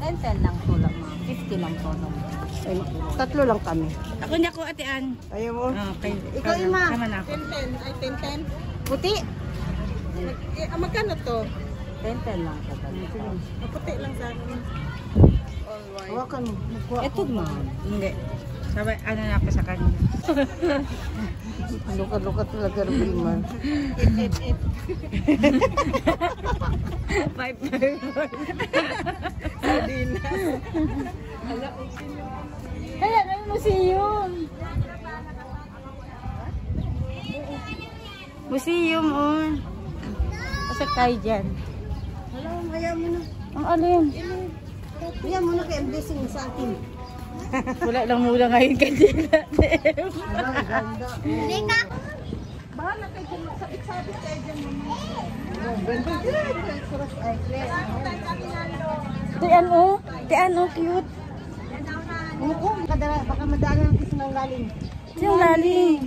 10 lang po lang, mga 50 lang po. Ay, tatlo lang kami. Ako niya ko, Ate Ann. Ayaw mo? Okay. Ikaw, Ima. Tama na ako. 10-10. Ay, 10-10. Puti. Magkano to? 10 lang po. Puti lang sa akin. Alright. Hawakan mo. Ito ma'am. Hindi. Sabi, ano na ako sa kanya. Luka-luka talaga rin man. 5-5. Sardinas. Kaya, ano museum? Museum, oh. Pasok tayo dyan. Wala, ayaw mo na. Ang alin? Ayaw mo na kay blessing sa akin. Wala lang mula ngayon kanila. Ay, ganda. Lika! Bahala kayo kung sabit-sabit kayo dyan mo. Ganda. Ay, Tian, oh. Tian, oh, cute. Oo, baka madala ng kiss ng lalim. Yung lalim.